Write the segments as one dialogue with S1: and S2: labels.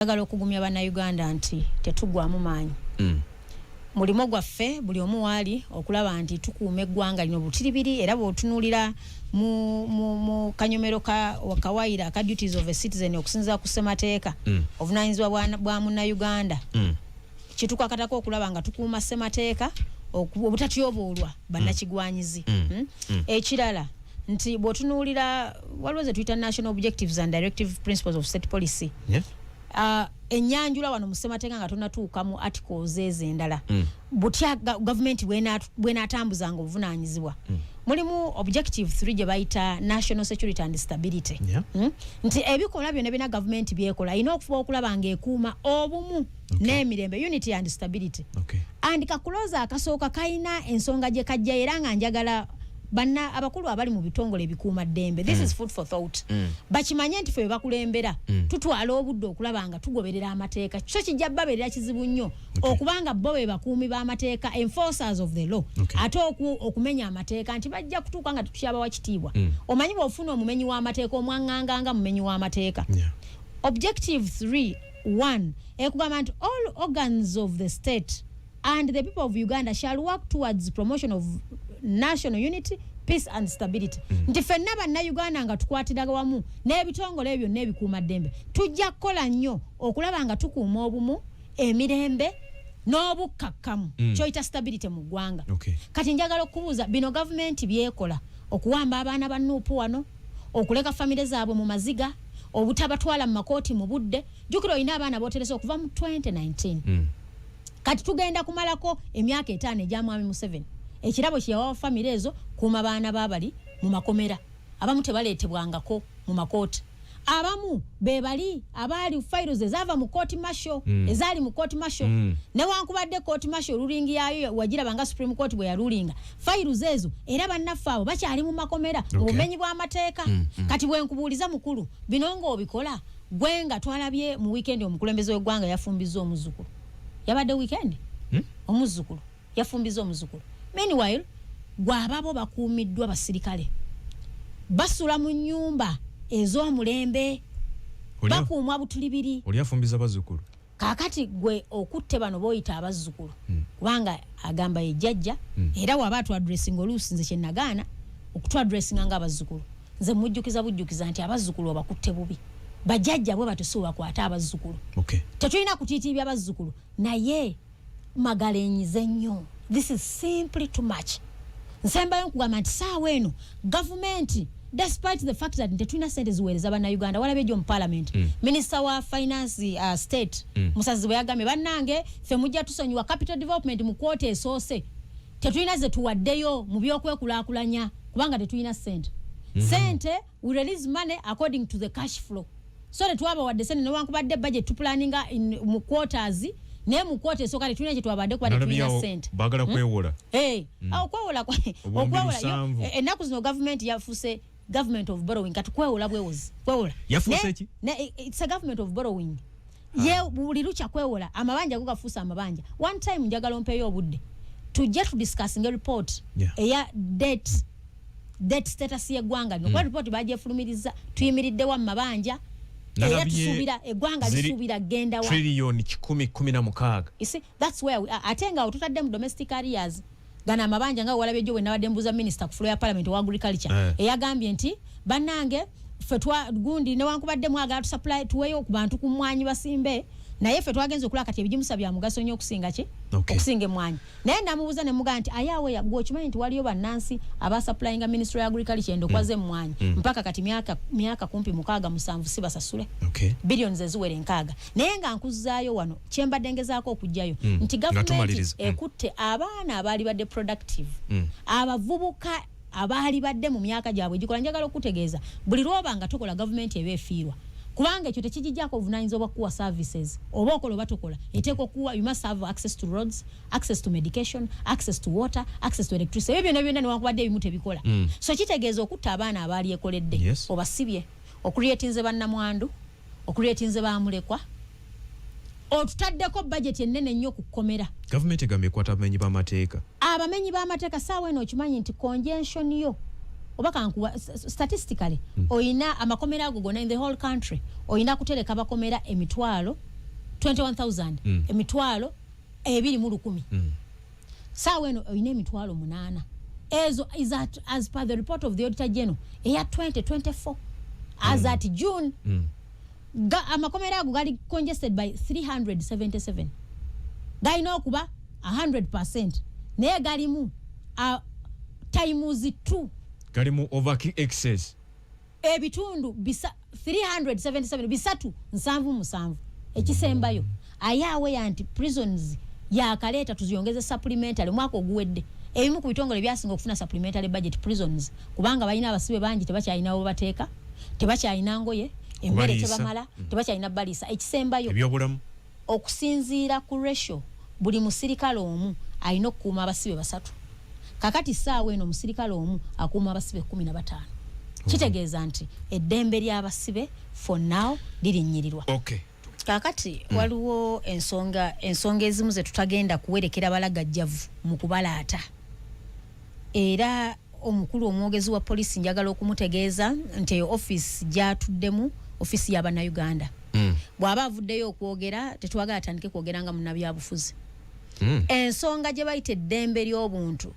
S1: Agalo okugumya bannayuganda nti tetugwamu maanyi. Mulimo gwaffe buli omu wali okulaba nti tukuuma eggwanga lino butiribiri era bw'otunuulira mu kanyomero kawaira ka duties of a citizen okusinza ku ssemateeka obuvunaanyizibwa bwa munnayuganda kitukakatako okulaba nga tukuuma ssemateeka obutatyoboolwa bannakigwanyizi. Ekirala nti bw'otunuulira waliwo ze tuyita national objectives and directive principles of state policy. Enyanjula wano mu ssemateeka nga tonatuuka mu articles ez'endala butya government bw'enaatambuzanga obuvunaanyizibwa. Mulimu objective 3 gye bayita national security and stability. Nti ebikola byonna bina government byekola ina okufuba okulaba ng'ekuuma obumu n'emirembe, unity and stability. And kakuloza akasooka kayina ensonga gye kajja era nga njagala banna abakulu abali mu bitongole ebikuuma ddembe. This is food for thought. Bakimanye nti ffe bakulembera tutwala obudde okulaba nga tugoberera amateeka. Kyo kijja babeerera kizibu nnyo okubanga bo be bakuumi b'amateeka, enforcers of the law. Ate okumenya amateeka nti bajja kutuuka nga tukyaba kitiibwa. Omanyi bw'ofuna omumenyi w'amateeka omwaŋŋanganga mumenyi w'amateeka. Objective 3.1 ekugamba nti all organs of the state and the people of Uganda shall work towards promotion of national unity, peace and stability. Nti ffenna bannayuganda nga tukwatira wamu n'ebitongole ebyo n'ebikuuma ddembe tujja kukola nnyo okulaba nga tukuuma obumu, emirembe n'obukkakkamu kyoyita stability mu ggwanga. Kati njagala okubuuza bino gavumenti byekola okuwamba abaana ba Nuupu wano, okuleka famire zaabwe mu maziga, obutabatwala mu makooti mu budde. Jjukira olina abaana booteresa okuva mu 2019. Kati tugenda kumalako emyaka 5 egya Mwami Museveni. Ekirabo kyawa famire ezo kuuma baana babali mu makomera. Abamu tebaleetebwangako mu makooti. Abamu be bali abali files ezava mu court martial ezali mu court martial newankubadde court martial ruling yayo wagira banga Supreme Court bwe ya rulinga files ezo era bannaffe abo bakyali mu makomera obumenyi bw'amateeka. Kati bwe nkubuuliza mukulu binongo obikola gwenga twalabye mu weekend omukulembeze w'eggwanga yafumbiza omuzukulu. Yabadde weekend omuzukulu yafumbiza omuzukulu. Meanwhile gwababo bakuumiddwa basirikale basula mu nnyumba ez'omulembe bakuumwa butulibiri.
S2: Oli afumbiza bazukulu
S1: kakati gwe okutte bano boyita abazzukulu kubanga agamba ejjajja era waba atwadressing oluusi nze kyennagaana okutwadressinga ng'abazzukulu. Nze mujjukiza bujjukiza nti abazzukulu obakutte bubi bajjajja bwe batusuuba kwata abazzukulu. Tetulina kutiitiibya bazzukulu naye magalenyize nnyo. This is simply too much. Nsembayo nkugamba nti saawa eno gavumenti despite the fact that tetulina sente ziweereza bannayuganda walabye gyo mu parliament minister wa finance state Musazi bwe yagambye bannange ffe mujja tusonyiwa capital development mu kwota esoose tetulina ze tuwaddeyo mu byokwekulaakulanya kubanga tetulina sente. Sente we release money according to the cash flow. So tetuwaba wadde sente newankubadde budget tupulaninga mu quarters ne mu kwota esooka tetulina kye twabadde kuba tetulina sente.
S2: Bagala kwewola.
S1: Okwewola ennaku zino gavumenti yafuse government of borrowing. Kati kwewola bwewozi kwewola
S2: yafuse ki?
S1: It's a government of borrowing. Ye buli lucha kwewola amabanja go gafusa amabanja. One time njagala ompeyo obudde tujja to discussing a report eya debt status y'eggwanga lino. Kwa report bajefulumiriza tuyimiridde wa mabanja era tusubira eggwanga lisubira genda wa
S2: trillion 1016.
S1: You see that's where atenga otutadde mu domestic areas gana amabanja nga walabye gyo bwe nawadde minister ku floor ya parliament wa agriculture eyagambye nti bannange ffe gundi newankubadde mwagala tusupply tuweyo ku bantu ku mwanyi basimbe naye ffe twagenze okulaba kati ebijimusa bya mugaso nnyo okusinga ki okusinga emwanyi. Naye ndamubuuza ne mugaa nti ayawe yagwe okimanyi nti waliyo bannansi abasupplyinga ministry ya agriculture endokwaze emwanyi mpaka kati myaka kumpi 6-7 si basasule billions eziwere 6. Naye nga nkuzaayo wano kyembadde ngezaako okujjayo nti government ekutte abaana abaali badde productive abavubuka abaali badde mu myaka gyabwe gikola. Njagala okutegeeza buli lwoba nga tokola government eba efiirwa kubanga ekyo tekijijjako obuvunaanyizibwa kuwa services oba okola oba tokola eteekwa okuwa. You must have access to roads, access to medication, access to water, access to electricity. Ebyo byonna newankubadde ebimu tebikola. So kitegeeza okutta abaana abaali ekoledde obasibye okulietinze bannamwandu okulietinze bamulekwa otutaddeko budget ennene nnyo ku kkomera.
S2: Government egambye ekwata abamenyi b'amateeka.
S1: Abamenyi b'amateeka saawa eno okimanyi nti congestion yo obaka nkuwa statistically oyina amakomera ago gonna in the whole country oyina kutereka bakomera emitwalo 21,000 emitwalo 210 sawa eno oyine emitwalo 8 ezo is as per the report of the Auditor General eya 2024 as at June amakomera ago gali congested by 377 gaina okuba 100% naye galimu times 2
S2: galimu over excess
S1: ebitundu 377 bisatu 77 ekisembayo ayawe yanti prisons ya kaleta tuziongeze supplementary mwaka oguwedde ebimu ku bitongole byasinga okufuna supplementary budget prisons kubanga balina abasibe bangi tebakyalina bo bateeka tebakyalina ngoye emmere tebamala tebakyalina balisa ekisembayo
S2: ebyobulamu
S1: okusinziira ku ratio buli musirikale omu alina okukuuma abasibe basatu kakati saawa eno musirikale omu akuuma abasibe 15 kitegeeza nti eddembe ly'abasibe for now lirinnyirirwa.
S2: Okay.
S1: Kakati waliwo ensonga ezimu ze tutagenda kuwerekera balagajjavu mu kubalaata. Era omukulu omwogezi wa polisi njagala okumutegeeza nti office gyatuddemu office y'Abannayuganda. Bw'aba avuddeyo okwogera tetwagala atandike kwogera nga munnabyabufuzi. Ensonga gye bayita eddembe ly'obuntu.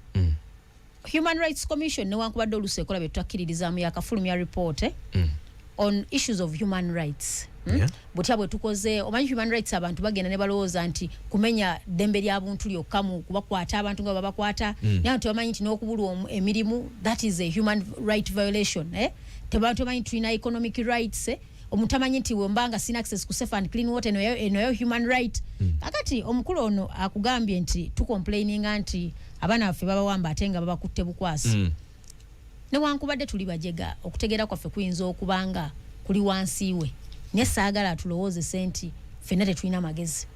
S1: Human Rights Commission newankubadde oluusi ekola bye tutakkiririzaamu yakafulumya report on issues of human rights. Butya bwe tukoze omanyi human rights abantu bagenda ne balowooza nti kumenya ddembe ly'abuntu lyokka mu kubakwata abantu nga babakwata naye tebamanyi nti n'okubulwa emirimu that is a human right violation. Tebamanyi tulina economic rights. Omutamanyi nti wembanga sina access ku safe and clean water eno human right. Akati omukulu ono akugambye nti tucomplaining nti abana baffe babawamba ate nga babakutte bukwasi. Newankubadde tuli bajega okutegeera kwaffe kuyinza okubanga kuli wansi we naye saagala atulowooze senti ffenna tetulina magezi.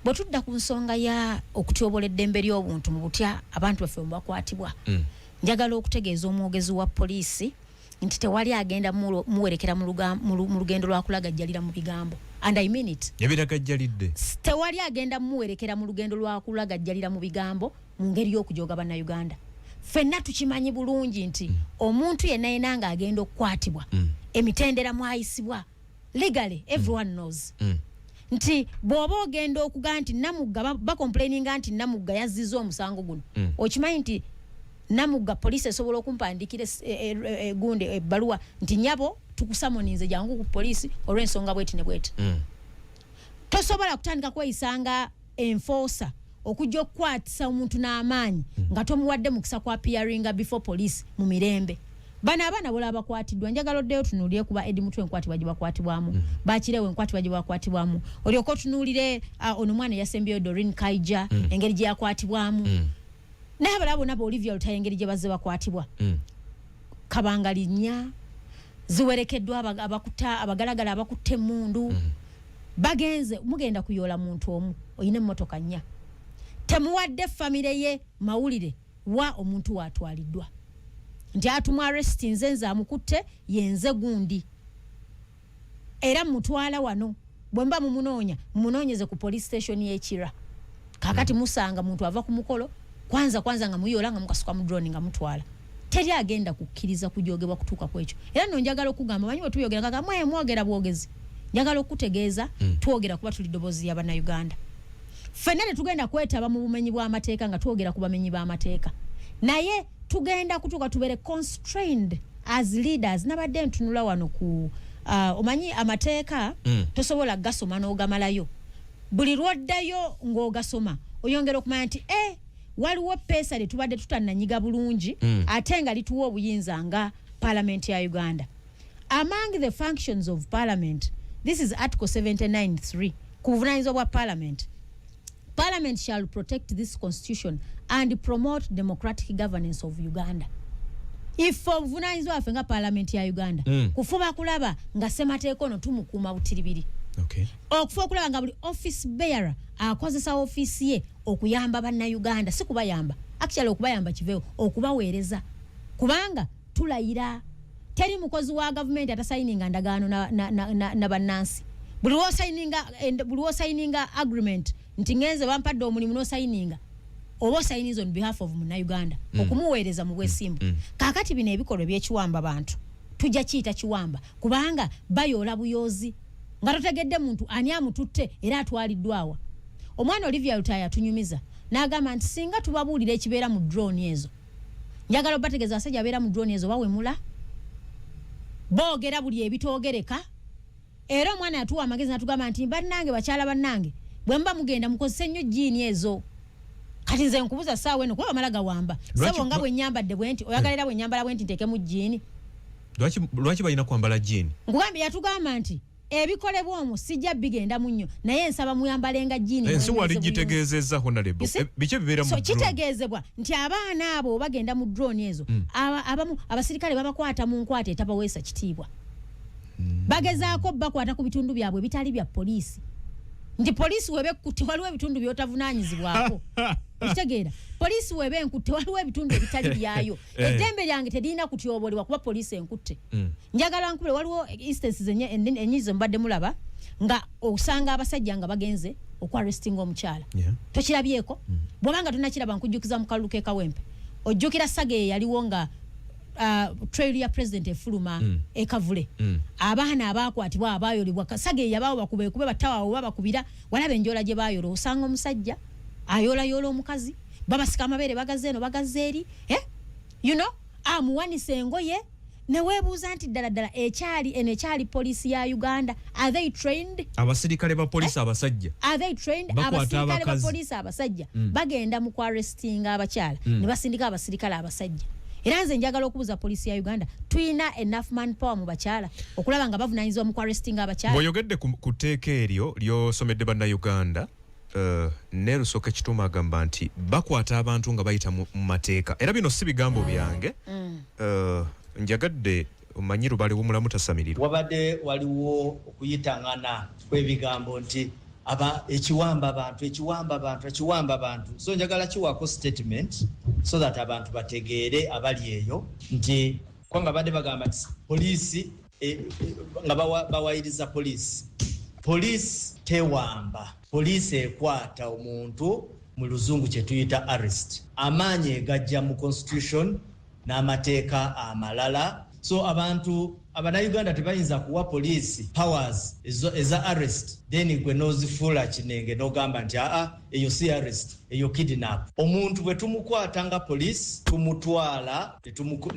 S1: Bwe tudda ku nsonga ya okutyobola eddembe ly'obuntu mu butya abantu baffe bakwatibwa njagala okutegeeza omwogezi wa poliisi nti tewali agenda muwerekera mu lugendo lwa kulagajjalira mu bigambo. And I mean it.
S2: Yabiragajjalidde.
S1: Tewali agenda muwerekera mu lugendo lwa kulagajjalira mu bigambo mu ngeri y'okujooga Bannayuganda. Ffenna tukimanyi bulungi nti omuntu yenna nga agenda okukwatibwa emitendera mwayisibwa legally everyone knows nti bw'oba ogenda okuga nti Namugga bakomplaininga nti Namugga yazizza omusango guno okimanyi nti Namugga poliisi esobola okumpandikira gunde ebbaluwa nti nyabo tukusamoninze jangu ku poliisi olw'ensonga bweti ne bweti. Tosobola kutandika kweyisanga enforcer okujja okukwatisa omuntu n'amaanyi nga tomuwadde mukisa kwa appearinga before police mu mirembe. Bana abana bola abakwatiddwa njagala oddeyo tunuulire kuba Edi Mutwe enkwatibwa gye bakwatibwamu bakirewe enkwatibwa gye bakwatibwamu olyoko tunuulire ono mwana yasembyeyo Doreen Kaija engeri gye yakwatibwamu n'abalala bonna Olivia Lutayo engeri gye bazze bakwatibwa. Kabanga linnya ziwerekeddwa abagalagala abakutte emmundu bagenze mugenda kuyoola muntu omu oyina emmotoka nnya temuwadde famire ye mawulire wa omuntu watwaliddwa nti atumwa arrest nze amukutte yenze gundi era mutwala wano bwemba mumunoonyeze ku police station y'Ekira kakati musanga muntu ava ku mukolo kwanza nga muyola nga mukasuka mu drone nga mutwala teri agenda kukkiriza kujoogebwa kutuuka kwekyo. Era no njagala okugamba manyi bwe tuyogera kaka mwogera bwogezi njagala okutegeeza twogera kuba tuli ddoboozi y'Abannayuganda. Ffenna tetugenda kwetaba mu bumenyi bw'amateeka nga twogera ku bamenyi b'amateeka naye tugenda kutuuka tubere constrained as leaders. Nabadde ntunula wano ku omanyi amateeka tosobola gasoma n'ogamalayo buli lwoddayo ng'ogasoma oyongera okumanya nti waliwo peesa lye tubadde tutannanyiga bulungi ate nga lituwa obuyinza nga Parliament ya Uganda. Among the functions of Parliament, this is Article 79(3) ku buvunaanyizibwa bwa Parliament. Parliament shall protect this constitution and promote democratic governance of Uganda. If obuvunaanyizibwa waffe nga Parliament ya Uganda kufuba kulaba nga ssemateeka ono tumukuuma butiribiri.
S2: Okay.
S1: Okufuba kulaba nga buli office bearer akozesa office ye okuyamba Bannayuganda si kubayamba actually okubayamba kiveewo okubaweereza kubanga tulayira teri mukozi wa government atasayininga ndagaano na bannansi buli wosayininga agreement nti ngenze bampadde omulimu n'osayininga oba osayiniza on behalf of Munnayuganda okumuweereza mu bwesimbu. Kaakati bino ebikolwa by'ekiwamba bantu tujja kiyita kiwamba kubanga bayoola buyoozi nga totegedde muntu ani amututte era atwaliddwawa. Omwana Olivia Lutaya tunyumiza n'agamba nti singa tubabuulira ekibeera mu drone ezo njagala obategeeza abasajja abeera mu drone ezo bawemula boogera buli ebitoogereka era omwana yatuwa amagezi natugamba nti bannange bakyala bannange bwe mba mugenda mukozese nnyo jiini ezo kati nze nkubuza ssaawa eno kuba bamala gawamba sebo nga bwe nyambadde bwe nti oyagalira bwe nyambala bwe nti nteekemu jiini
S2: lwaki balina kwambala jiini
S1: nkugambye yatugamba nti ebikolebwa omwo sijja bigenda munnyo naye nsaba muyambalenga jiini
S2: ensi wali gitegeezezza honorable biki bibeera mu drone
S1: kitegeezebwa nti abaana abo bagenda mu drone ezo abamu abasirikale babakwata mu nkwata etabaweesa kitiibwa bagezaako bakwata ku bitundu byabwe bitali bya poliisi nti poliisi webekutte waliwo ebitundu byotavunaanyizibwako okitegeera poliisi webe enkutte waliwo ebitundu ebitali byayo eddembe lyange teririna kutyobolebwa kuba poliisi enkutte njagala nkubule waliwo instances enyizo mbadde mulaba nga osanga abasajja nga bagenze okwarrestinga omukyala tokirabyeko bw'obanga tonakiraba nkujjukiza mu kalulu k'ekawempe ojjukira Sage yaliwo nga trail ya president efuluma ekavule abaana abakwatibwa abayolebwa Sage yabawo bakube batawa babakubira walaba enjola gye bayolo osanga omusajja ayola omukazi babasika amabere bagazeeno bagazeeri you know amuwanise engoye ne weebuuza nti ddala ekyali poliisi ya Uganda are they trained
S2: abasirikale ba poliisi abasajja
S1: are they trained abasirikale ba poliisi abasajja bagenda mu kwarrestinga abakyala ne basindika abasirikale abasajja era nze njagala okubuza poliisi ya Uganda tuyina enough manpower mu bakyala okulaba nga bavunaanyizibwa mu kwarrestinga abakyala
S2: bw'oyogedde ku tteeka eryo ly'osomedde bannayuganda Nerusoka Kituma agamba nti bakwata abantu nga bayita mu mateeka era bino si bigambo byange njagadde omanyiru bali wumulamu tasamirirwa
S3: wabadde waliwo okuyitangana kw'ebigambo nti ekiwamba abantu so njagala kiwaako statement so that abantu bategeere abali eyo nti kwanga badde bagamba nti poliisi nga bawayiriza poliisi tewamba poliisi ekwata omuntu mu luzungu kye tuyita arrest amaanyi egajja mu constitution n'amateeka amalala so abantu abanayuganda tebayinza kuwa poliisi powers eza arrest then gwe nozifuula kinenge n'ogamba nti eyo si arrest eyo kidnap omuntu bwe tumukwata nga poliisi tumutwala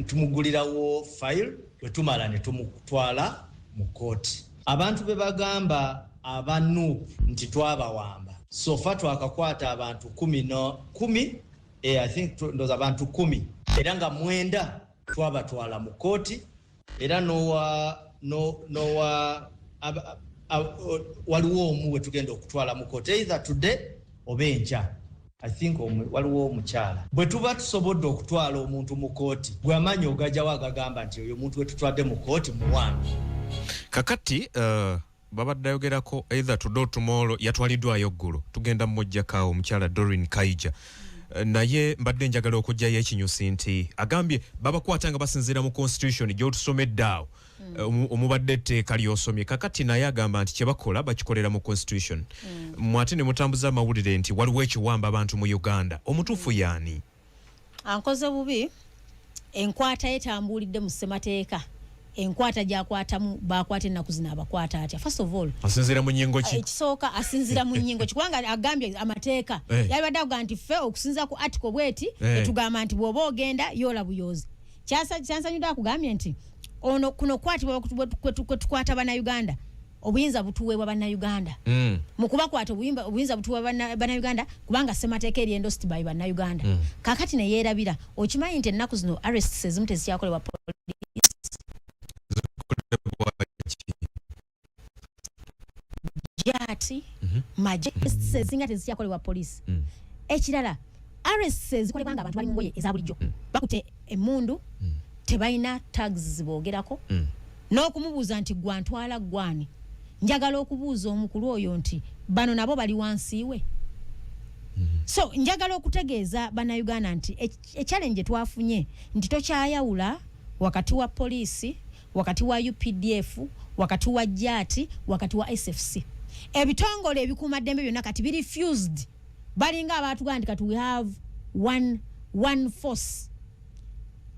S3: tumugulirawo file bwe tumala ne tumutwala mu kooti abantu be bagamba abanuupu nti twabawamba so fa twakakwata abantu 10 I think ndoza abantu 10 era nga 9 twabatwala mu kooti era waliwo omu we tugenda okutwala mu kooti either today oba enkya I think waliwo omukyala bwe tuba tusobodde okutwala omuntu mu kooti gwe amanyi ogajjawo agagamba nti oyo omuntu we tutwadde mu kooti muwambi
S2: kakati babadde ayogerako either today or tomorrow yatwaliddwayo ggulo tugenda mmujjakaawo omukyala Doreen Kaija naye mbadde njagala okujjayo ekinyusi nti agambye babakwata nga basinziira mu constitution gy'otusomedde awo omubadde etteeka ly'osomye kakati naye agamba nti kye bakola bakikolera mu constitution mwate ne mutambuza amawulire nti waliwo ekiwamba abantu mu Uganda omutuufu yaani
S1: ankoze bubi enkwata etambulidde mu ssemateeka enkwata gyakwatamu bakwata ennaku zino abakwata atya first of all
S2: asinzira mu nnyingo ki
S1: ekisooka asinzira mu nnyingo kubanga agambye amateeka yalibadde avuga nti ffe okusinza ku article bweti etugamba nti bw'oba ogenda yola buyozi kyansanyudde akugambye nti ono kuno kwatibwa kwe tukwata bannayuganda obuyinza butuweebwa bannayuganda mu kubakwata obuyinza butuweebwa bannayuganda kubanga ssemateeka eri endorsed by bannayuganda kakati ne yeerabira okimanyi nti ennaku zino arrests ezimu tezikyakolebwa jati majesties ezinga tezikyakolebwa poliisi ekirala arrests zikolebwa nga abantu bali mu ngoye eza bulijjo bakute emmundu tebalina tags ziboogerako n'okumubuuza nti gwantwala gwani njagala okubuuza omukulu oyo nti bano nabo bali wansiiwe so njagala okutegeeza bannayuganda nti challenge twafunye nti tokyayawula wakati wa poliisi wakati wa UPDF wakati wa jati wakati wa SFC ebitongole ebikuuma ddembe byonna kati bi refused balinga abatuganda kati we have one force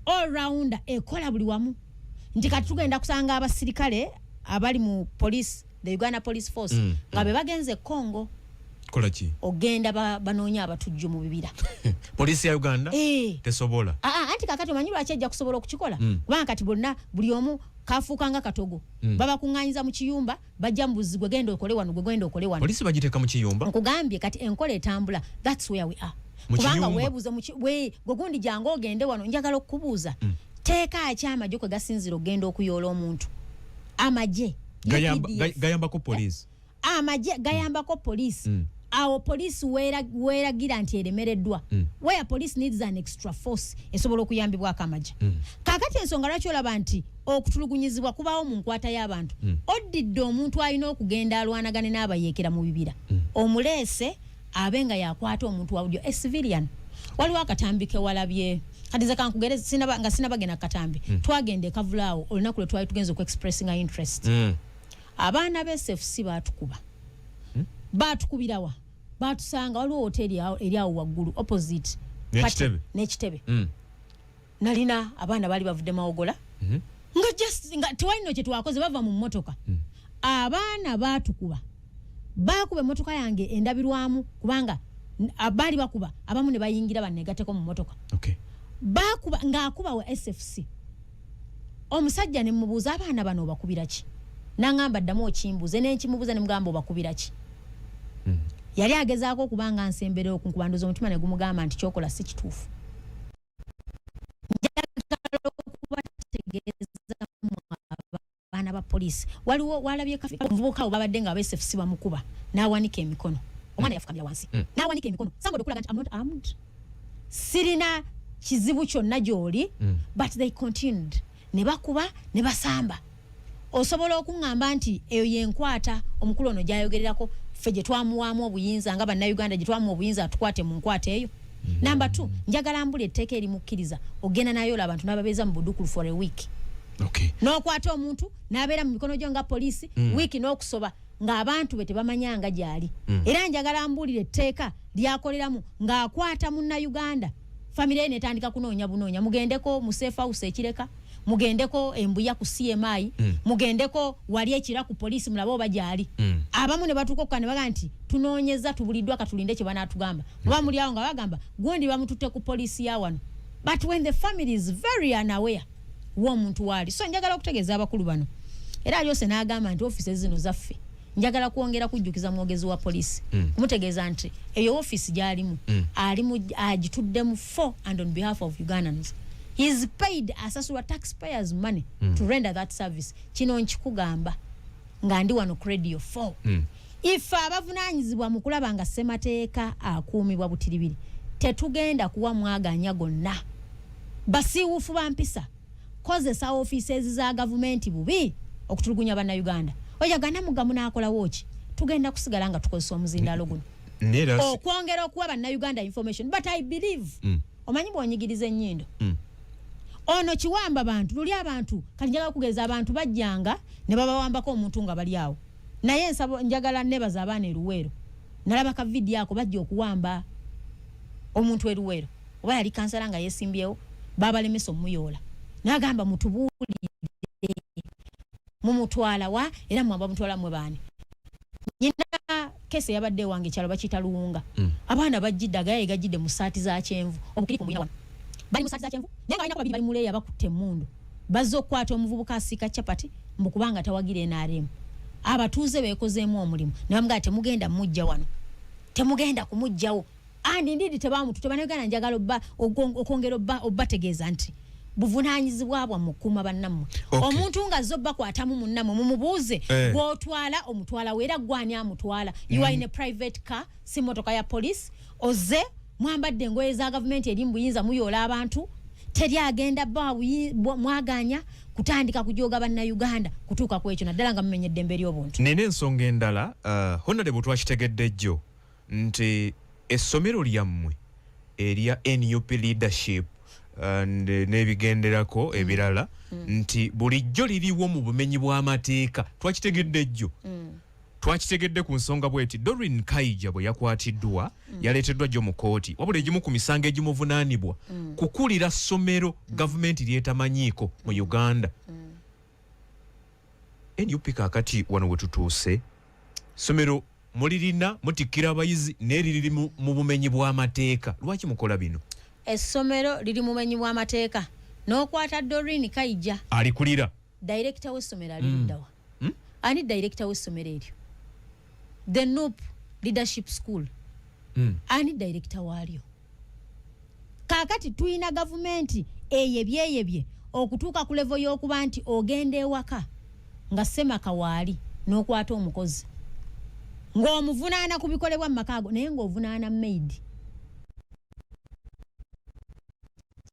S1: all round ekola buli wamu nti kati tugenda kusanga abasirikale abali mu police the Uganda Police Force nga be bagenze Congo
S2: kola ki
S1: ogenda banoonya abatujju mu bibira
S2: polisi ya Uganda tesobola
S1: anti kakati omanyi lwaki ejja kusobola okukikola kubanga kati bonna buli omu kafuukanga katogo baba kuŋŋaanyiza mu kiyumba bajja mu buzzi gwe genda okole wano gwe genda okole wano
S2: polisi bagiteeka mu kiyumba
S1: nkugambye kati enkola etambula that's where we are kubanga weebuuze gwe gundi jangu ogende wano njagala okukubuuza teeka akyamagye kwe gasinzira ogenda okuyoola omuntu amagye
S2: gayambako polisi
S1: amagye gayambako polisi awo polisi weeragira nti eremereddwa where police needs an extra force esobola okuyambibwako amagye kakati ensonga lwaki olaba nti okutulugunyizibwa kubawo mu nkwata y'abantu oddidde omuntu alina okugenda alwanagane n'abayeekera mu bibira omuleese abe nga yakwata omuntu wawulyo a civilian waliwo akatambi kewalabye kati ze kankugereza nga sinabagenda katambi twagende kavulaawo olunaku lwe twali tugenza okuexpressinga interest abaana b'SFC batukubirawa batusanga waliwo hoteli eri awo waggulu opposite n'ekitebe nalina abaana baali bavudde mawogola nga tewalino kye twakoze bava mu mmotoka abaana bakuba emmotoka yange endabirwamu kubanga baali bakuba abamu ne bayingira bannegateko mu mmotoka bakuba ng'akuba wa SFC omusajja ne mubuuza abaana bano obakubira ki nangamba ddamu okimbuze n'enkimubuuza ne mugamba obakubira ki yali agezaako okubanga nsembere okunkubanduza omutima ne gumugamba nti kyokola si kituufu njagala okubategeeza abaana ba polisi waliwo walabye omuvubuka abo babadde nga SFC bamukuba n'awanika emikono omwana yafukamira wansi n'awanika emikono sango okulaga nti I'm not armed sirina kizibu kyonna gy'oli but they continued ne bakuba ne basamba osobola okuŋŋamba nti eyo yenkwata omukulu ono gy'ayogererako ffe gye twamuwaamu obuyinza nga bannayuganda gye twamuwa obuyinza atukwate mu nkwata eyo namba 2 njagala mbula etteeka erimukkiriza ogenda nayola abantu n'ababeeza mu budukulu for a week n'okwata omuntu n'abeera mu mikono gyo nga poliisi wiiki n'okusoba ng'abantu be tebamanyanga gy'ali era njagala mbulira etteeka lyakoleramu ng'akwata munnayuganda famire ye netandika kunoonya bunoonya mugendeko mu safe house ekireka mugendeko embuya ku CMI mugendeko wali ekira ku polisi mulabo bajali abamu ne batukoka ne baga nti tunoonyeza tubuliddwa katulinde kye banatugamba baba muli awo nga bagamba gondi bamututte ku polisi ya wano but when the family is very unaware wo muntu wali so njagala okutegeeza abakulu bano era alyose n'agamba nti offices zino zaffe njagala kuongera kujjukiza mwogezi wa polisi kumutegeeza nti eyo office gyalimu alimu agituddemu for and on behalf of Ugandans. He is paid asasula taxpayers money to render that service. Kino nkikugamba nga ndi wano radio 4. If abavunanyizibwa mu kulaba nga ssemateeka akuumibwa butiribiri tetugenda kuwa mwaganya gonna basiiwuufu bampisa kozesa offices za gavumenti bubi okutulugunya bannayuganda oyagana mugamu n'akolawo ki tugenda kusigala nga tukozesa omuzindaalo guno okwongera okuwa bannayuganda information but I believe omanyi bw'onyigiriza ennyindo ono kiwamba bantu luli abantu kati njagala kugeza abantu bajjanga ne babawambako omuntu nga bali awo naye nsabo njagala nebaza abaana eruweero nalaba ka video ako bajja okuwamba omuntu eruweero oba yali kansala nga yesimbyewo babalemesa omuyoola n'agamba mutubuulire mumutwala wa era mwamba mutwala mwe baani nyina kese yabadde wange kyalo bakita luwunga abaana bajjidde agaye gajjidde mu saati za kyenvu obukiri ku muyina bali mu saati za kyenvu nenga balina babiri bali muleeya bakutte emmundu bazze okukwata omuvubuka asiika capati mbukubanga tawagire NRM abatuuze beekozeemu omulimu ne bamugamba temugenda mujja wano temugenda kumujjawo andi ndidi tebamutu tebanagana njagala okwongera obbategeeza nti buvunanyizibwa bwa mukuma bannamu omuntu nga zobba kwatamu munnamu mumubuuze gwotwala omutwala wera gwani amutwala you are in a private car si motoka ya police oze mwambadde engoye za government eri mbuyinza muyola abantu teri agenda mwaganya kutandika kujoga bannayuganda kutuuka ku ekyo naddala nga mumenyedde emberi obuntu
S2: nina ensonga endala honorable twakitegedde jjo nti essomero lyammwe erya NUP leadership nebigenderako ebirala nti bulijjo liriwo mu bumenyi bw'amateeka twakitegedde jjo twakitegedde ku nsonga bweti Doreen Kaija bwe yakwatiddwa yaleeteddwa jjo mu kooti wabula egimu ku misango egimuvunaanibwa kukulira ssomero gavumenti lyetamanyiiko mu Uganda NUP kakati wano wetutuuse somero mulirina mutikira abayizi neriri mu bumenyi bw'amateeka lwaki mukola bino
S1: essomero liri mu bumenyi bw'amateeka n'okwata Doreen Kaija
S2: alikulira
S1: director w'essomero aliddawa ani director w'essomero eryo the NUP leadership school ani director waalyo kakati tuyina gavumenti eyebye okutuuka ku level y'okuba nti ogenda ewaka nga semaka waali n'okwata omukozi ng'omuvunaana ku bikolebwa mu makaago naye ng'ovunaana maid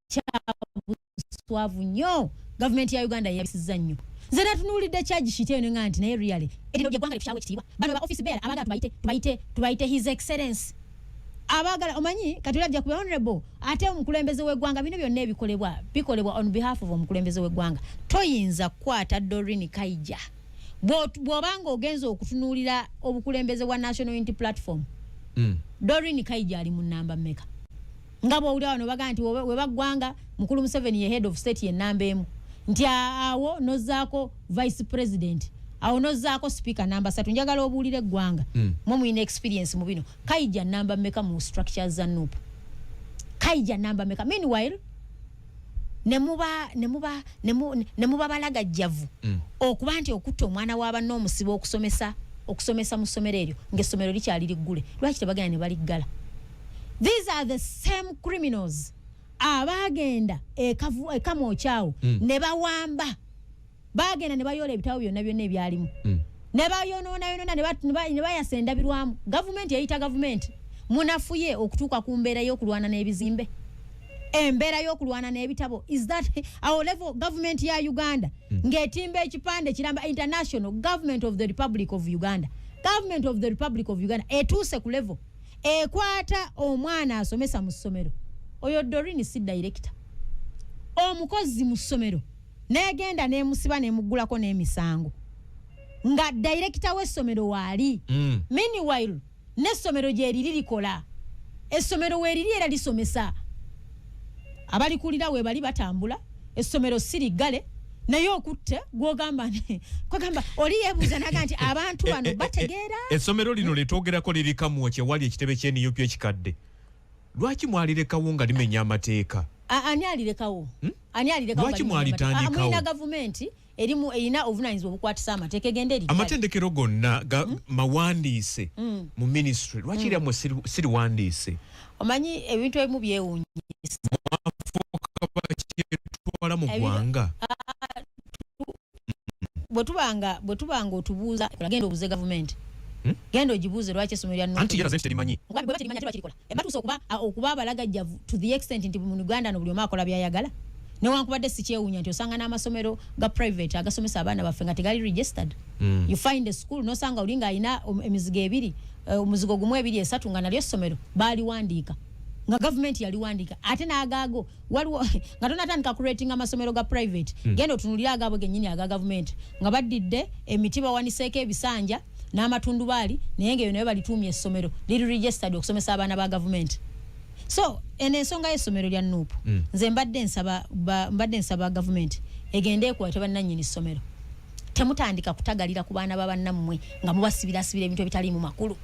S1: kyabuswavu nnyo gavumenti ya Uganda yabisizza nnyo nze natunuulidde charge sheet eno nga nti naye really erino gye ggwanga lifishawo ekitiibwa bano ba office bearer abagala tubayite his excellence abagala omanyi kati olabya ku honorable ate omukulembeze w'eggwanga bino byonna bikolebwa on behalf of omukulembeze w'eggwanga toyinza kukwata Doreen Kaija bw'obanga ogenza okutunuulira obukulembeze bwa National Unity Platform Doreen Kaija ali mu namba mmeka nga bw'owulira wano bagaa nti we baggwanga mukulu Museveni ye head of state ye namba emu nti awo nozaako vice president awo nozaako speaker namba 3 njagala obuulire eggwanga mwe muyina experience mu bino Kaija namba mmeka mu structures za NUP Kaija namba mmeka meanwhile ne muba balagajjavu okuba nti okutta omwana w'abanna omusibe okusomesa mu ssomero eryo ng'essomero likyali liggule lwaki tebagenda ne baliggala these are the same criminals abagenda ekamokyawo ne bawamba bagenda ne bayola ebitabo byonna ebyalimu ne bayonoona ne bayasa endabirwamu gavumenti yayita gavumenti munafuye okutuuka ku mbeera y'okulwana n'ebizimbe embeera y'okulwana n'ebitabo is that our level government ya Uganda ng'etimba ekipande kiramba international government of the Republic of Uganda etuuse ku level ekwata omwana asomesa mu ssomero oyo Doreen si director omukozi mu ssomero negenda nemusiba nemuggulako n'emisango nga director w'essomero waali meanwhile n'essomero gye liri likola essomero weeriri era lisomesa abalikulira we bali batambula essomero sirigale naye okutte gwogamba oli yeebuuza naga nti abantu bano bategeera
S2: essomero lino litwogerako lirikamuwa kyewali ekitebe ky'NUP ekikadde lwaki mwalirekawo nga limenya amateeka
S1: ani alirekawo
S2: lwaki mwalitandikawo
S1: amulina gavumenti erina obuvunanyizibwa obukwatisa amateeka egenda eri
S2: amatendekero gonna mawandiise mu ministry lwaki lyammwe siriwandiise
S1: omanyi ebintu ebimu byewuunyisa
S2: twala mu ggwanga
S1: bwe tubanga otubuuza genda obuze gavumenti genda ogibuuze lwaki essomero lya
S2: anti yalaze terimanyi
S1: batuuse okuba abalagajjavu to the extent nti mu Uganda no buli omu akola byayagala newankubadde si kyewuunya nti osanga n'amasomero ga private agasomesa abaana baffe nga tegali registered you find a school nosanga oli nga alina emizigo ebiri omuzigo gumu 2 3 nga nalyo essomero baaliwandiika nga government yaliwandiika ate n'agaago waliwo nga tonatandika kurating amasomero ga private genda otunulira agaabo gennyini aga government nga baddidde emiti bawaniseeko ebisanja n'amatundubaali naye ngaeyo nayo balituumya essomero liri registered okusomesa abaana ba government so ensonga y'essomero lya NUP nze mbadde nsaba government egende ekwate bannannyini ssomero temutandika kutagalira ku baana b'abannammwe nga mubasibirasibira ebintu ebitali mu makulu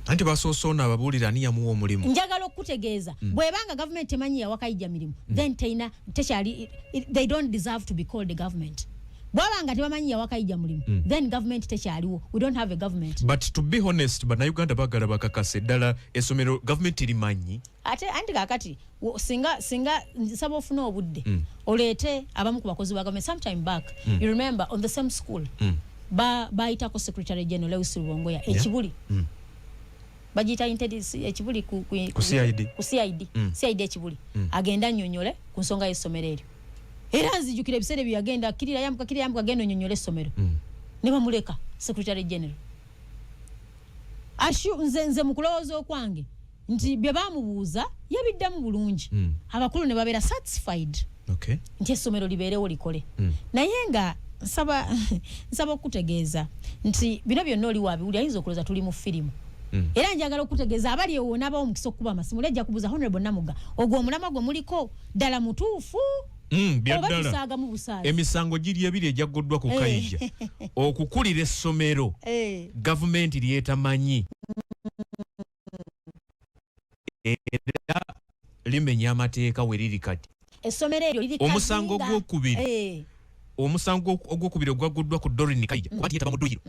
S2: anti basoosoona ababuulira ani yamuwa omulimu
S1: njagala okukutegeeza bwebanga government temanyi yawakayijja mirimu then they don't deserve to be called a government bwabanga tebamanyi yawakayijja mulimu then government tekyaliwo we don't have a government
S2: but to be honest bannayuganda bagala bakakase ddala essomero government erimanyi
S1: ate anti kakati singa nsaba ofuna obudde oleete abamu ku bakozi ba government sometime back you remember on the same school bayitako secretary general Lewis Rubongoya ekibuli bagita ekibuli ku CID ekibuli agenda nnyonnyole ku nsonga y'essomero eryo era nzijukira ebiseera bye yagenda kirira yambuka agenda nnyonnyole essomero ne bamuleka secretary general nze mu kulowooza okwange nti bye baamubuuza yabiddamu bulungi abakulu ne babeera satisfied nti essomero libeerewo likole naye nga nsaba okutegeeza nti bino byonna oli wabiwuli ayinza okulooza tuli mu firimu era njagala okutegeeza abali ewo n'abawo omukisa okuba amasimu lejja kubuuza honorable Namuga ogwo omulama gwe muliko ddala mutuufu
S2: Byaddala.
S1: Oba mu busaazi.
S2: Emisango giri ebiri ejaggoddwa ku Kaija. Okukulira essomero. Gavumenti lyetamanyi. Era limenya amateeka we liri kati.
S1: Essomero eryo liri
S2: omusango gw'okubiri. Omusango ogwokubiri ogwaguddwa ku Doreen Kaija kwati yetaba mu dduyiro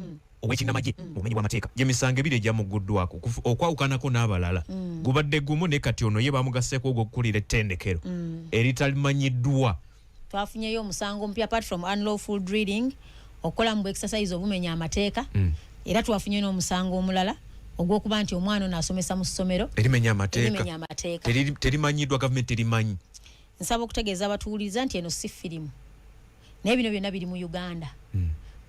S2: ow'ekinnamagye omumenyi w'amateeka gy'emisango ebiri egyamuguddwako okwawukanako n'abalala gubadde gumu ne kati ono ye bamugaseeko ogw'okukulira ettendekero eritalimanyiddwa.
S1: Twafunyeyo omusango omupya apart from unlawful drilling okukola mu exercise obumenya amateeka era twafunye n'omusango omulala ogw'okuba nti omwana ono asomesa mu ssomero
S2: erimenya amateeka terimanyiddwa gavumenti terimanyi.
S1: Nsaba okutegeeza abatuwuliriza nti eno si firimu naye bino byonna biri mu Uganda.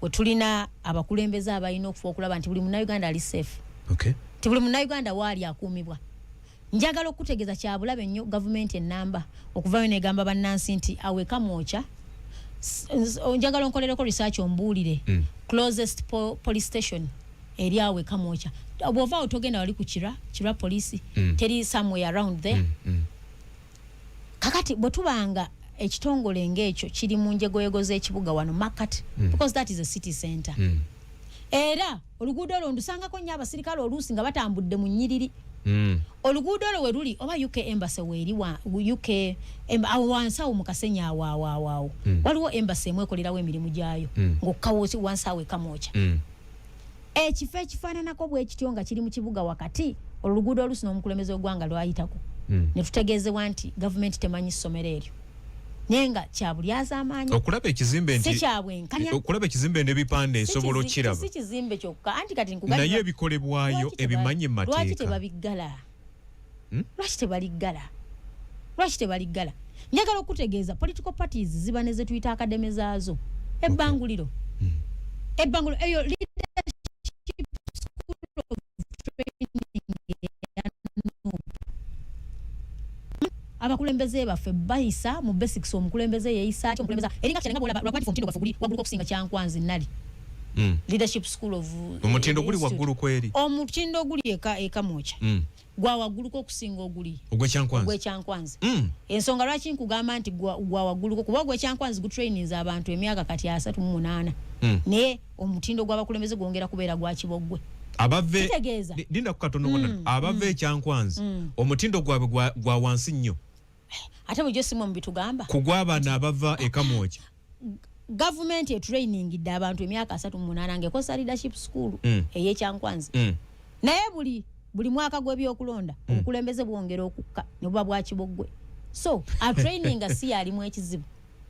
S1: We tulina abakulembeze abalina okufa okulaba nti buli munnayuganda ali safe. Ti buli munnayuganda waali akuumibwa. Njagala okutegeeza kyabulabe nnyo gavumenti ennamba okuvaayo negamba bannansi nti aweka mwocha. Njagala onkolereko research ombuulire closest police station eri aweka mwocha. Bw'ova otogenda wali ku Kira police teri somewhere around there. Kakati bwe tubanga ekitongole ng'ekyo kiri mu njegoyego z'ekibuga wano market because that is a city center. Era oluguudo olwo ndusangako nnyo abasirikale oluusi nga batambudde mu nnyiriri. Oluguudo olwo we luli oba UK embassy weeri UK wansi awo mu Kasenya awo waliwo embassy emu ekolerawo emirimu gyayo ng'okkawo wansi awo ekamwocha. Ekifo ekifaananako bwe kityo nga kiri mu kibuga wakati oluguudo oluusi n'omukulembeze w'eggwanga lwayitako ne tutegeezebwa nti gavumenti temanyi ssomero eryo. Nenga kyabulyaza amaanyi
S2: okulaba ekizimbe nti okulaba ekizimbe n'ebipande esobola okiraba
S1: si kizimbe kyokka anti kati nkugamba
S2: naye ebikolebwayo ebimanyi mu mateeka
S1: lwaki tebabiggala lwaki tebaligala njagala okutegeeza political parties ziba ne ze tuyita akademe zaazo ebbanguliro eyo leadership school of training abakulembeze baffe bayisa mu basics omukulembeze yeyisa omukulembeze eringa kyenga bola lwakwati fontindo bafuguli wagulu okusinga kyankwanzi nali leadership school of
S2: omutindo guli waggulu kweri
S1: omutindo guli eka mocha gwa waggulu ko kusinga oguli ogwekyankwanzi ensonga lwaki nkugamba nti gwa waggulu ko kuba ogwekyankwanzi gu trainings abantu emyaka kati 38 naye omutindo gw'abakulembeze gwongera kubeera gwa Kibogwe
S2: abave dinda kukatono wona abave ekyankwanzi omutindo gwabwe gwa wansi nnyo
S1: ate bwe josimu mbitugamba
S2: kugwabana abava ekamoja
S1: government training dda abantu emyaka 38 ngekosa leadership school eyekyankwanzi naye buli mwaka gw'ebyokulonda obukulembeze bwongera okukka ne buba bwa Kibogwe so a training si alimu ekizibu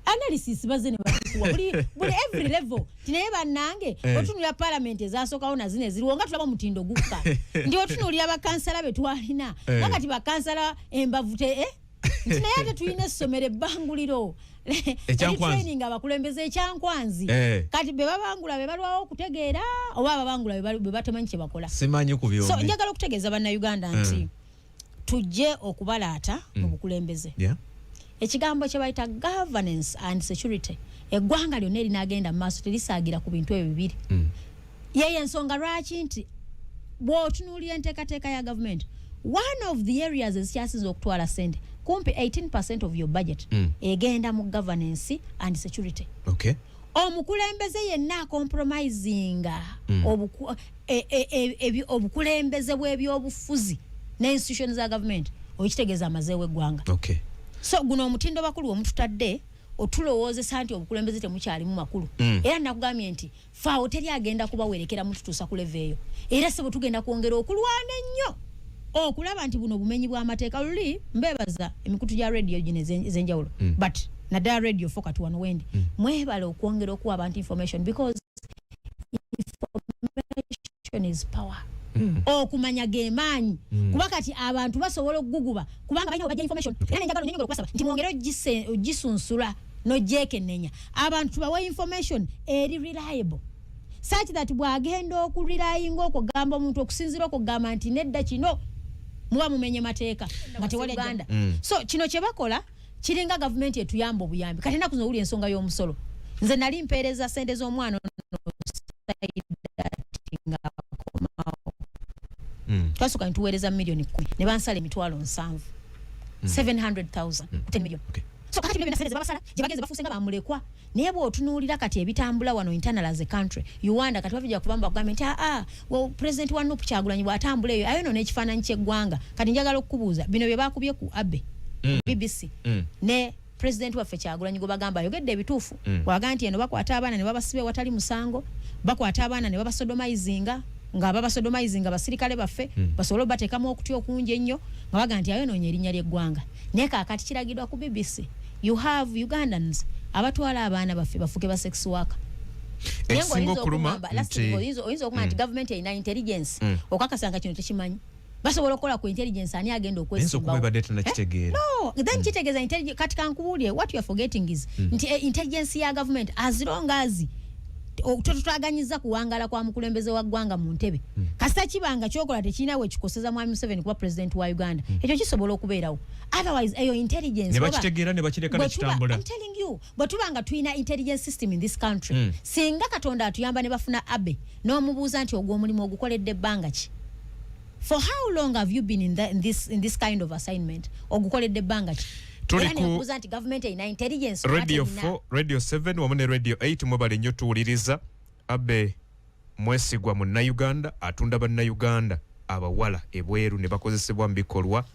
S1: analysis bazene bakikuwa buli every level tinaye bannange otunulira parliament ezasookawo na zine ziriwo nga tulaba mutindo gukka ndi otunulira bakansala betwalina nakati bakansala embavute tinaye ate tuyina essomero ebbanguliro training abakulembeze ekyankwanzi kati be babangula be balwawo okutegeera oba ababangula be batamanyi kye bakola
S2: simanyi ku byombi
S1: so njagala okutegeeza bannayuganda nti tujje okubalaata mu bukulembeze ekigambo kye bayita governance and security eggwanga lyonna erinagenda mu maaso terisaagira ku bintu ebyo bibiri yeye ensonga lwaki nti bw'otunuulira enteekateeka ya government one of the areas ezikyasinza okutwala sente kumpi 18% of your budget egenda mu governance and security omukulembeze yenna compromisinga obukulembeze bw'ebyobufuzi ne institutions za government okitegeeza amazeewo eggwanga so guno omutindo bakulu omututadde otulowoozesa nti obukulembeze temukyalimu makulu era nakugambye nti faawo teri agenda kubawerekera mututuusa ku leve eyo era sebo tugenda kwongera okulwana ennyo okulaba nti buno bumenyi bw'amateeka luli mbebaza emikutu gya radio gino ez'enjawulo but naddala radio fo kati wano wendi mwebale okwongera okuwa abantu information because information is power okumanya gemaanyi kuba kati abantu basobola okuguguba kubanga balina obajja information era njagala nyongera okwasaba nti mwongere ogisunsula n'ogyekennenya abantu tubawe information eri reliable such that bwagenda okulirayinga okugamba omuntu okusinzira okugamba nti nedda kino muba mumenye mateeka nga tewali Uganda so kino kye bakola kiringa gavumenti etuyamba obuyambi kati naku zino wuli ensonga y'omusolo nze nali mpeereza sente z'omwana nga twasooka nituweereza $1,000,000 ne bansala $700,000 10 million so kati bino sente babasala je bagenze bafusenga bamulekwa naye bw'otunuulira kati ebitambula wano internal as a country Uganda kati bavijja kubamba government well president wa Nupu Kyagulanyi bw'atambula eyo ayo n'ekifaananyi ky'eggwanga kati njagala okukubuuza bino bye baakubye ku Abe BBC ne president waffe Kyagulanyi gwe bagamba ayogedde ebituufu waga nti eno bakwata abaana ne babasibe watali musango bakwata abaana ne babasodomizinga nga babasodomizinga basirikale baffe basobole bateekamu okutya okungi ennyo nga baga nti ayonoonya erinnya ly'eggwanga naye kaakati kiragidwa ku BBC you have Ugandans abatwala abaana baffe bafuke ba sex worker
S2: ekisinga okuluma
S1: oyinza okumanya nti government erina intelligence okakasanga kino tekimanyi basobola okukola ku intelligence ani agenda okwesimbawo no then kitegeeza intelligence kati kankubuulire what you are forgetting is nti intelligence ya government as long as tutwaganyiza kuwangala kwa mukulembeze wa ggwanga mu ntebe kasita kibanga kyokola tekirina we kikoseza mwami Museveni kuba president wa Uganda ekyo kisobola okubeerawo otherwise eyo intelligence
S2: ne bakitegeera ne bakireka ne kitambula
S1: I'm telling you bwetubanga tuyina intelligence system in this country singa Katonda atuyamba ne bafuna Abe n'omubuuza nti ogw'omulimu ogukoledde ebbanga ki for how long have you been in this kind of assignment ogukoledde ebbanga ki
S2: tuliku
S1: government ina intelligence
S2: radio 4 radio 7 wamune radio 8 mwebale nnyo tuwuliriza Abe mwesigwa mu Uganda atunda banna Uganda abawala ebweru ne bakozesebwa mu bikolwa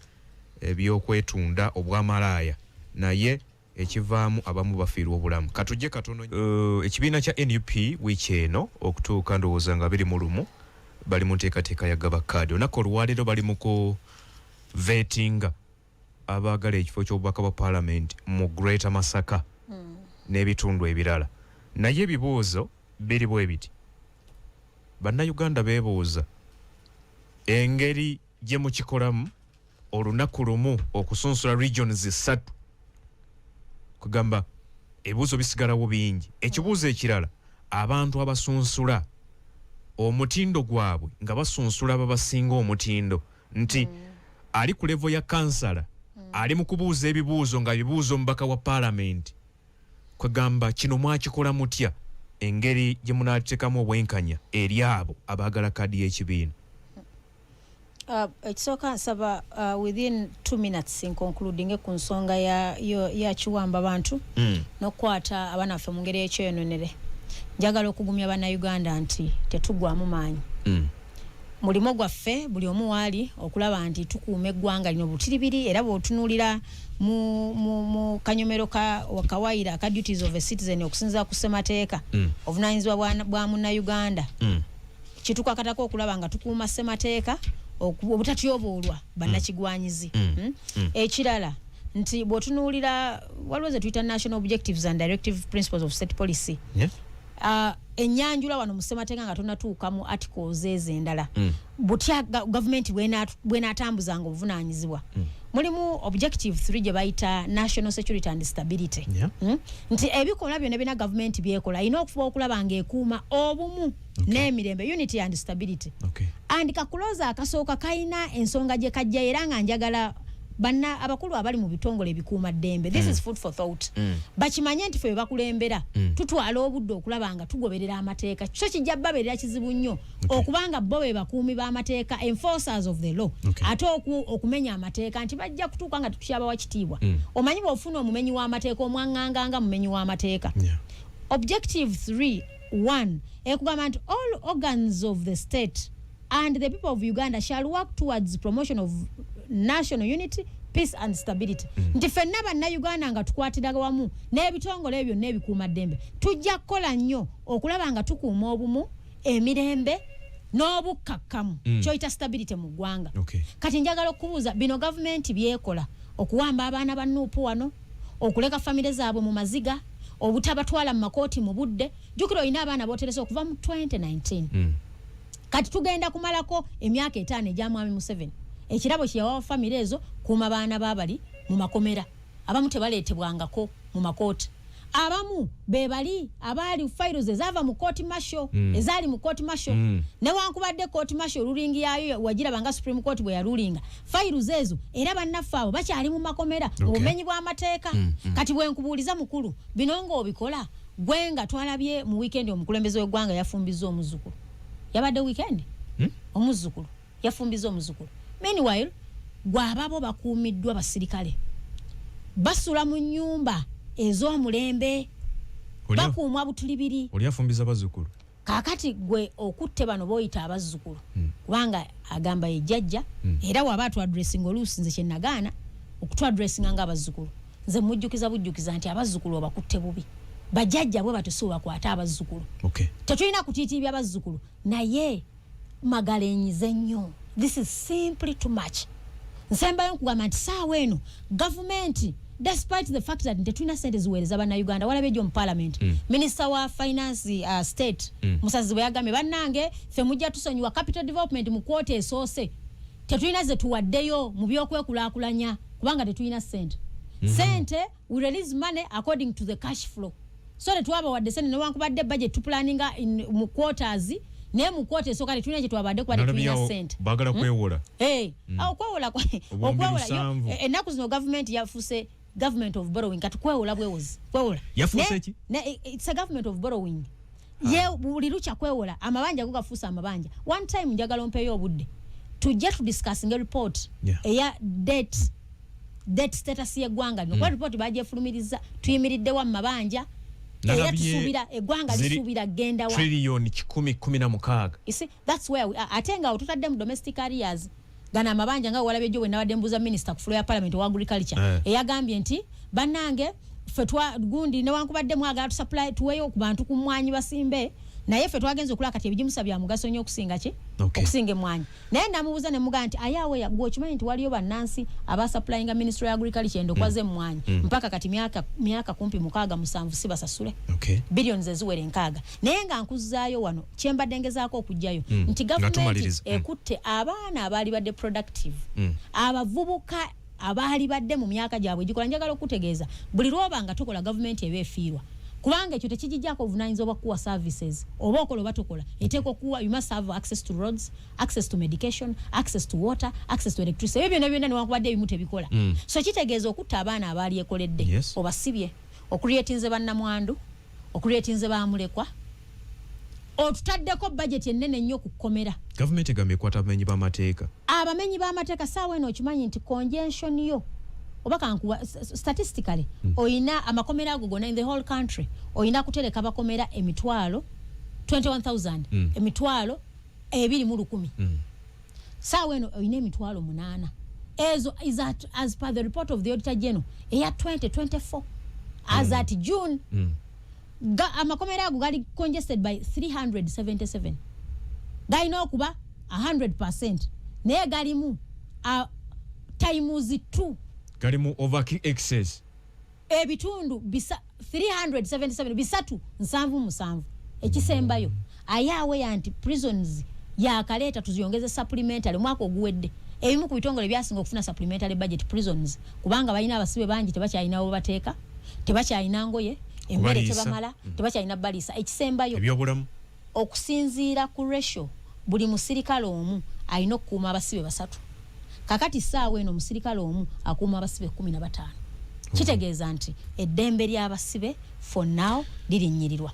S2: ebyokwetunda obwamalaaya naye ekivaamu abamu bafiirwa obulamu katujje katono ekibiina kya NUP wiiki eno okutuuka ndowooza nga 21 bali mu nteekateeka ya gabakadi onako olwaleero bali mu ku vetinga abagala ekifo ky'obubaka bwa parliament mu Greater Masaka n'ebitundu ebirala naye ebibuuzo biri bwe biti bannayuganda beebuuza engeri gye mukikolamu olunaku lumu okusunsula regions 3 kugamba ebibuuzo bisigalawo bingi ekibuuzo ekirala abantu abasunsula omutindo gwabwe nga basunsula babasinga omutindo nti ali ku level ya kansala ali mu kubuuza ebibuuzo nga bibuuzo mbaka wa parliament kwegamba kino mwakikola mutya engeri gye munaateekamu obwenkanya eri abo abaagala kadi y'ekibiina
S1: ekisooka nsaba within 2 minutes in concluding ku nsonga ya kiwamba bantu n'okukwata abaana baffe mu ngeri y'ekyeyononere njagala okugumya bannayuganda nti tetugwamu maanyi mulimo gwaffe buli omu waali okulaba nti tukuuma eggwanga lino butiribiri era bw'otunuulira mu kanyomero ka wakawaira ka duties of a citizen okusinziira ku ssemateeka obuvunaanyizibwa bwa munnayuganda kitukakatako okulaba nga tukuuma ssemateeka obutatyoboolwa bannakigwanyizi ekirala nti bw'otunuulira waliwo ze tuyita national objectives and directive principles of state policy enyanjula wano mu ssemateeka nga tonatuuka mu articles ez'endala butya government bw'enaatambuzanga obuvunaanyizibwa mulimu objective 3 gye bayita national security and stability nti ebikolwa byonna byonna government byekola ayina okufuba okulaba ng'ekuuma obumu n'emirembe unity and stability and kakuloza akasooka kayina ensonga gye kajja era nga njagala banna abakulu abali mu bitongole ebikuuma ddembe this is food for thought bakimanye nti ffe bakulembera tutwala obudde okulaba nga tugoberera amateeka kiso kijja babeerera kizibu nnyo okubanga bo be bakuumi b'amateeka enforcers of the law ate okumenya amateeka nti bajja kutuuka nga tutusyabawa kitiibwa omanyi bw'ofuna omumenyi w'amateeka omwaŋŋanganga mumenyi w'amateeka objective 3.1 ekugamba nti all organs of the state and the people of Uganda shall work towards promotion of national unity, peace and stability. Nti fenna bannayuganda nga tukwatiraga wamu n'ebitongole ebyo n'ebikuuma ddembe tujja kukola nnyo okulaba nga tukuuma obumu emirembe n'obukkakkamu kyoyita stability mu ggwanga kati njagala okubuuza bino gavumenti byekola okuwamba abaana ba Nuupu wano okuleka famire zaabwe mu maziga obutabatwala mu makooti mu budde jjukira olina abaana booteresa okuva mu 2019 kati tugenda kumalako emyaka 5 egya mwami Museveni ekirabo kiyawa famire ezo kuuma baana baabali mu makomera abamu tebaleetebwangako mu makooti abamu bebali abaali files ezaava mu court martial ezaali mu court martial ne wankubadde court martial ruling yayo wagirabanga Supreme Court bwe yarulinga files ezo era bannaffe abo bakyali mu makomera obumenyi bw'amateeka kati bwe nkubuuliza mukulu bino ng'obikola gwe nga twalabye mu weekend omukulembeze w'eggwanga yafumbiza omuzukulu yabadde weekend omuzukulu yafumbiza omuzukulu meanwhile gwababo bakuumiddwa basirikale basula mu nnyumba ez'omulembe bakuumwa butulibiri
S2: olyafumbiza bazzukulu
S1: kakati gwe okutte bano boyita abazzukulu kubanga agamba ejjajja era waba atu addressing oluusi nze kye nagaana okutu addressing nga abazzukulu nze mujjukiza nti abazzukulu obakutte bubi bajjajja bwe batusuuba kwata abazzukulu tetulina kutiitiibya abazzukulu naye magalenyize nnyo. This is simply too much. Nsembayo nkugamba nti saawa eno gavumenti despite the fact that tetulina sente ziweereza bannayuganda walabye gyo mu parliament minister wa finance state musazi bwe yagambye bannange ffe mujja tusonyiwa capital development mu kwota esoose tetulina ze tuwaddeyo mu byokwekulaakulanya kubanga tetulina sente sente we release money according to the cash flow so tetwaba wadde sente newankubadde budget tuplaninga mu quarters ne mu kwota esooka tetulina kye twabadde kuba tetulina sente
S2: bagala kwewola
S1: okwewola ennaku zino government yafuse government of borrowing kati kwewola bwewozi kwewola
S2: yafuse ki
S1: it's a government of borrowing ye buli lucha kwewola amabanja kugafusa amabanja one time njagala mpeyo obudde tujja to discussing a report eya debt status y'eggwanga no kwa report baje fulumiriza tuyimiridde wa mabanja era tusubira eggwanga lisubira genda wa
S2: trillion 1016
S1: you see that's where we are atenga otutadde mu domestic areas gana amabanja nga walabye gyo wenna wadembuza minister ku floor ya parliament wa agriculture eyagambye nti bannange fetwa gundi newankubadde mwagala tu supply tuweyo ku bantu ku mwanyi basimbe naye ffe twagenze okulaba kati ebijimusa bya mugaso nnyo okusinga ki okusinga emwanyi naye namubuuza ne muga nti ayawe yagwe okimanyi nti waliyo bannansi aba supplyinga ministry ya agriculture endokwaze emwanyi mpaka kati myaka kumpi 6-7 si basasule billions eziwere 6 naye nga nkuzaayo wano kyembadde ngezaako okujjayo nti government ekutte abaana abaali badde productive abavubuka abaali badde mu myaka gyabwe gikola njagala okutegeeza buli lwoba nga tukola government ebeefiirwa kubanga ekyo tekijijjako obuvunaanyizibwa obwa kuwa services oba okola oba tokola eteeka okuwa you must have access to roads, access to medication, access to water, access to electricity ebyo byonna newankubadde ebimu tebikola so kitegeeza okutta abaana abaali ekoledde obasibye okuliyetinze bannamwandu okuliyetinze bamulekwa otutaddeko budget ennene nnyo ku kkomera
S2: government egambye ekwata abamenyi b'amateeka
S1: abamenyi b'amateeka saawa eno okimanyi nti congestion yo oba kankuwa statistically oyina amakomera ago gonna in the whole country oyina kutereka bakomera emitwalo 21,000 emitwalo 210 saawa eno oyina emitwalo 8 ezo is at, as per the report of the auditor general eya 2024 as at June amakomera ago gali congested by 377 galina okuba 100% naye galimu times 2
S2: galimu over excess
S1: ebitundu 377 bisatu 77 ekisembayo ayawe yanti prisons yakaleta tuziyongeze supplementary mwaka oguwedde ebimu ku bitongole byasinga okufuna supplementary budget prisons kubanga balina abasibe bangi tebakyalina abo bateeka tebakyalina ngoye emmere tebamala tebakyalina balisa ekisembayo
S2: ebyobulamu
S1: okusinziira ku ratio buli musirikale omu alina okukuuma abasibe 3 kakati saawa eno musirikale omu akuuma abasibe 15 kitegeeza nti eddembe ly'abasibe for now lirinnyirirwa